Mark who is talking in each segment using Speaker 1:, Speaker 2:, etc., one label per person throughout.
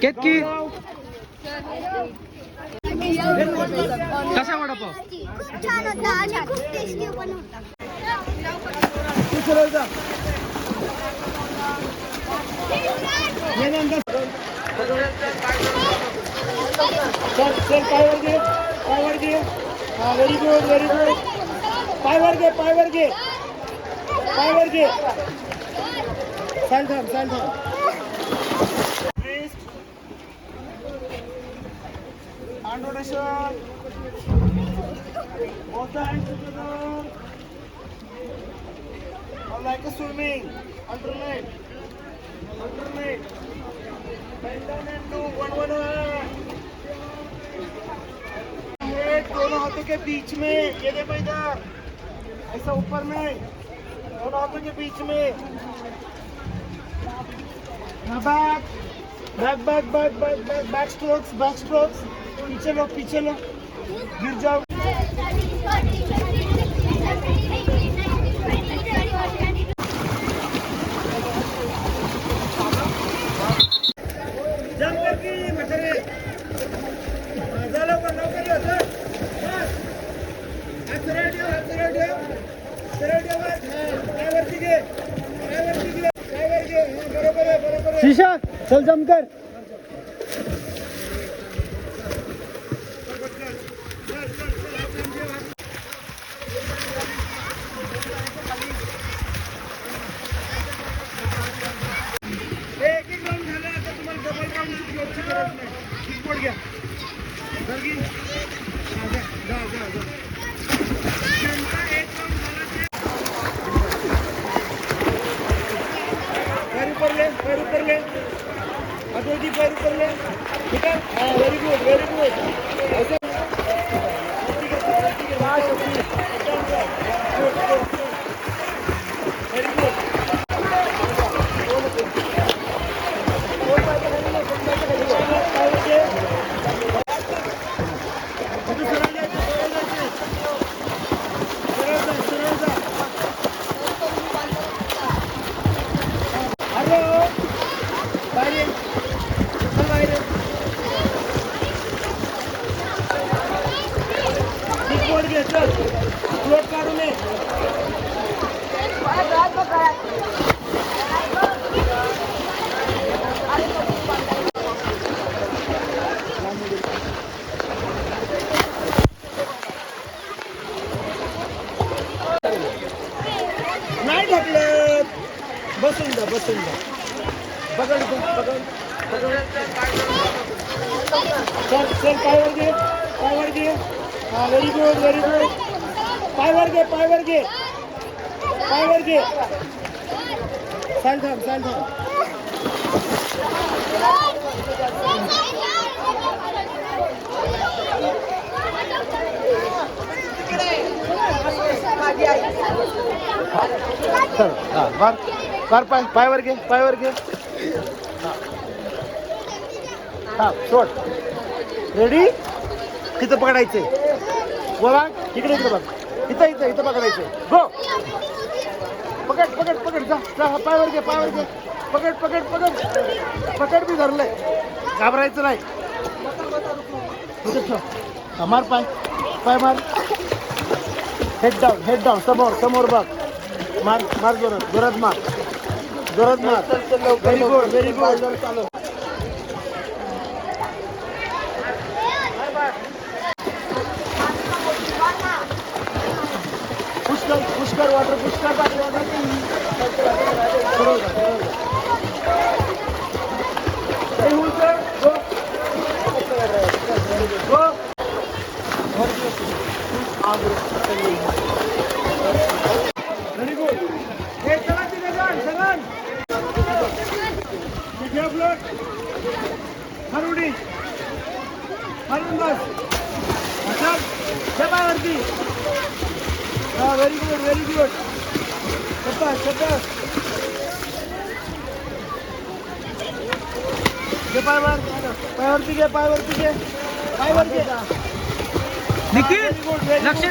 Speaker 1: केतकी कसा वडापाव?
Speaker 2: खूप छान होता आणि खूप टेस्टी पण होता.
Speaker 3: चल पायवर घे, पायवर घे. हा व्हेरी गुड, व्हेरी गुड. पायवर घे, पायवर घे, पायवर घे. चाल थांब, चाल थांब. Hand rotation. Both the hands together. Now like a swimming. Alternate. Alternate. Bend down and do one hand. दोनों हाथों के बीच में ये देखो इधर ऐसा ऊपर में दोनों हाथों के बीच में back back back back back back back strokes पीछे लो गिर जाओ. जंप करके मटरे लवकर होतं.
Speaker 1: शीशा चल जम कर.
Speaker 3: एक राउंड झालं आता तुम्हाला डबल राउंडची गरज नाही. किकबोर्ड घ्या गर्गी जा. पैर ऊपर ले अदोजी पैर ऊपर ले. ठीक है. हाँ वेरी गुड ऐसे वेरी गुड. चल फ्लोट काढू नये. नाही ढकलत. बसून जा पकड. चल पायवर घे. हा व्हेरी गुड. पायवर घे. चाल थांब. चल हा पायवर घे. हा सोड. रेडी. तिथं पकडायचंय. बोला इकडे बघ. इथं पकडायचंय. गो. पकड जा. पायवर घे. पकड बी धरलंय. घाबरायचं नाही. मार पाय मार. हेड डाऊन समोर बघ. मार जोरात मार. Very good. Pushkar water very good. हे चला तिथे जाण हरून बस. पायवरती. हा व्हेरी गुड. शब्बास. पायवरती घे.
Speaker 1: निखिल लक्ष दे.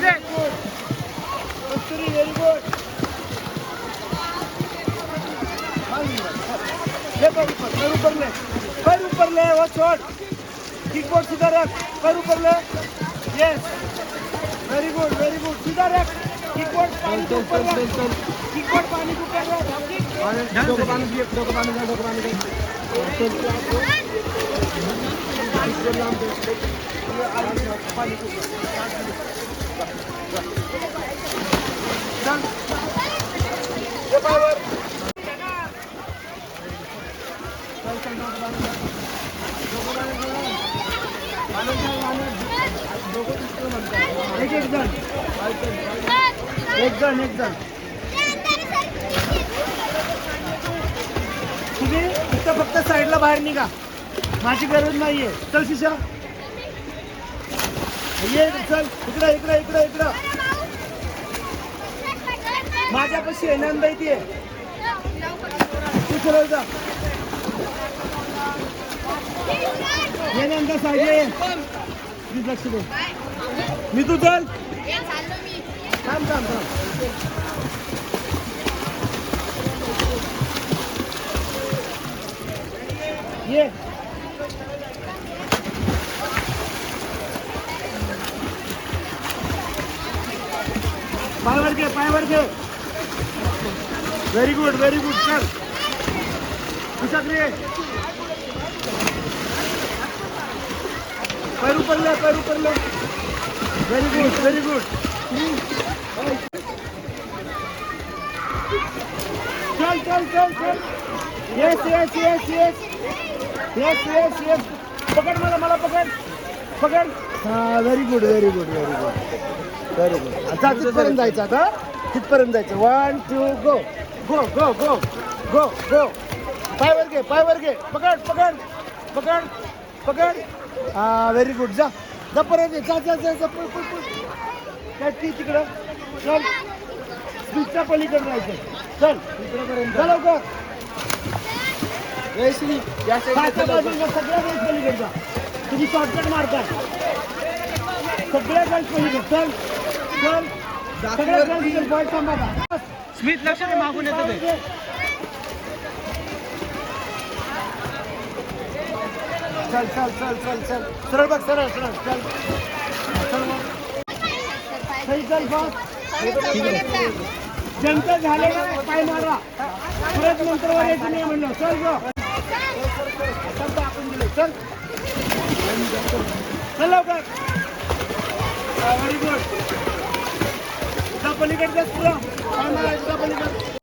Speaker 3: Very good. पैर ऊपर ले. छोड़ किकबोर्ड सीधा रख पैर ऊपर ले यस वेरी गुड सीधा रख किकबोर्ड पानी के ऊपर रख किकबोर्ड पानी के ऊपर रख डोको पानी दे चल ये पावर एक जण तुम्ही इथं फक्त साईडला बाहेर निघा माझी गरज नाहीये चल शिशा ये चल इकडं माझ्यापाशी आहे नंदा इथे तू सरळ जा ये नंदा साईडला ये प्लीज लक्ष दे मी तू चल थांब ये पाय वर घे व्हेरी गुड चल रे पैर ऊपर ले व्हेरी गुड चल यस पकड मला पकड हा व्हेरी गुड आता तिथपर्यंत जायचं 1 2 गो पाय वर घे पकड हा व्हेरी गुड जा परत जा काय तिकडं चल स्पीडच्या पलीकडे जायचं चल लवकर सगळ्या वेळेस पलीकडे जा तुम्ही शॉर्टकट मारताय सगळ्या वेळेस पलीकडे चल सगळ्या वेळेस बॉल थांबा
Speaker 1: स्मित लक्ष दे मागून येतो ते
Speaker 3: चल सरळ बघ चल जनता झाले ना पाय मारा परत नंतर वर यायचं नाही म्हणलं चल आपण दिलं चल लवकर व्हेरी गुड पलीकडे जास्त पुरा पाय मारायचं पलीकडे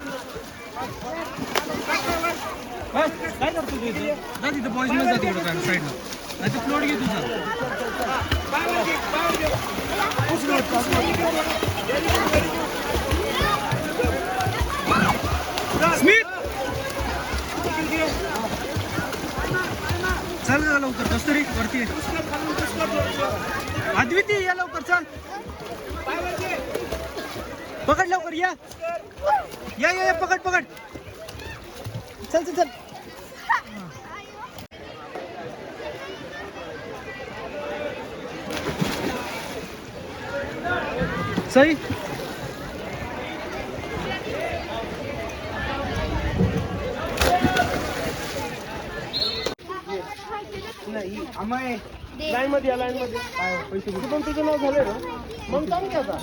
Speaker 1: काय करतो तू इथे जा तिथं बॉईज मध्ये जा तिकडं काय साईडला नाही तर फ्लोट घे तुझा स्मित चल लवकर कस्तुरी वरती अद्विती या लवकर चल पकड लवकर या पकड चल सही
Speaker 3: नाही आम्ही लाईन मध्ये पैसे पण तुझं नाव झालं ना मग काम घ्या आता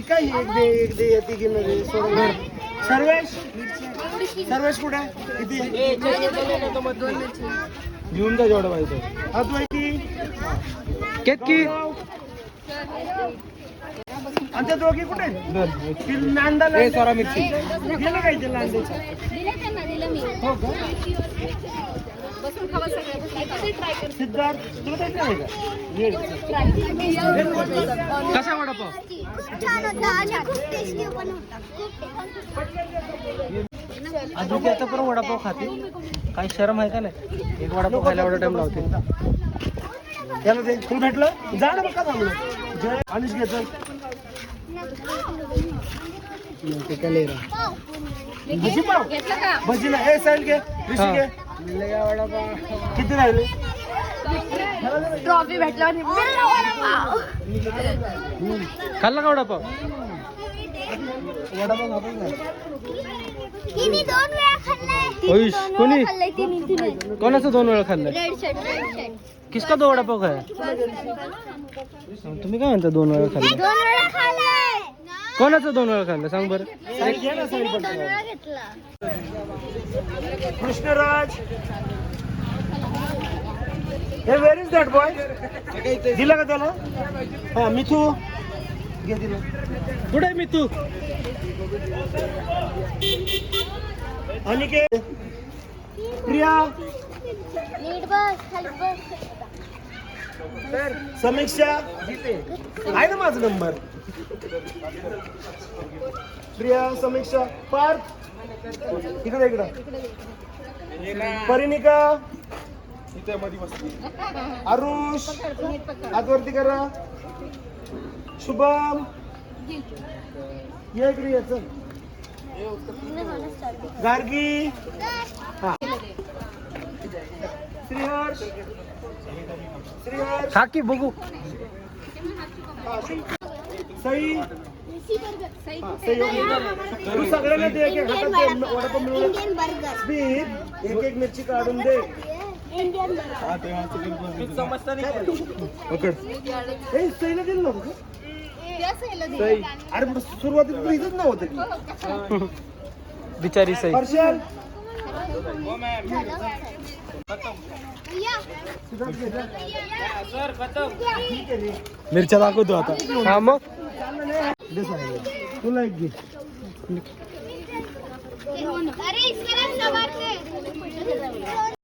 Speaker 3: काय एक दे तिघीमध्ये सोडून सर्वेश कुठे किती घेऊन जा जेवढं पाहिजे हा तू
Speaker 1: केतकी
Speaker 3: आमच्या दोघी कुठे नांदा
Speaker 1: सोरा मिरची
Speaker 3: गेलं काय ते नांदेच्या हो का सिद्धार्थ तुला काय
Speaker 1: कसा वडापाव
Speaker 2: छान होता आणि खूप टेस्टी पण होता
Speaker 1: अजून आता पण वडापाव खाते काही शरम आहे का नाही एक वडापाव खायला एवढा टाइम लावते
Speaker 3: याला ते तुला भेटलं जा ना बघा थांबलं जय आणीच घे चल भजी पाव भजीला हे साईल घे ऋषी घे किती राहिले
Speaker 2: ट्रॉफी भेटला
Speaker 1: खाल्ला का वडापाव
Speaker 3: वडापाव खातच नाही.
Speaker 2: तिने 2 वेळा खाल्लाय.
Speaker 1: ओइश, कोणी?
Speaker 2: खाल्लाय तिने.
Speaker 1: कोणाचं 2 वेळा खाल्लं?
Speaker 2: Red shirt.
Speaker 1: किसका 2 वडापाव खाया? तुम्ही काय म्हणता 2 वेळा खाल्लं?
Speaker 2: 2 वेळा खाल्लाय.
Speaker 1: कोणाचं 2 वेळा खाल्लं सांग बरं.
Speaker 3: घे ना साई
Speaker 2: 2
Speaker 3: पटकन.
Speaker 2: वेळा घेतला.
Speaker 3: कृष्णराज, हे वेर इज दॅट बॉय? दिला का त्याला? हा मिथू घे दिला.
Speaker 1: कुठे मी तू?
Speaker 3: अनिकेत, प्रिया,
Speaker 2: नीट बस, खाली बस.
Speaker 3: समीक्षा आहे ना माझा नंबर. प्रिया, समीक्षा, पार्थ इकडे इकडं, परिणिका, आरुष आतवरती करा, शुभम ये इकडे ये, चल. गार्गी, हा. श्रीहर्ष, श्रीहर्ष,
Speaker 1: खा की बघू.
Speaker 3: सई, हा, सई होती. तू सगळ्यांना दे एक एक हातात दे, वडापाव मिळून
Speaker 2: इंडियन बर्गर.
Speaker 3: स्पीड एक एक मिरची काढून दे.
Speaker 2: Indian burger.
Speaker 3: पकड. ए सईला दिलं नव्हतं का? सई, अरे मग सुरुवातीला तुला इथंच नव्हतं की.
Speaker 1: बिचारी सई.
Speaker 3: हर्षल,
Speaker 1: मिरच्या दाखवतो आता. हा मग
Speaker 3: दे साईला. तुला एक घे.
Speaker 2: अरे इसके लिए सवार थे.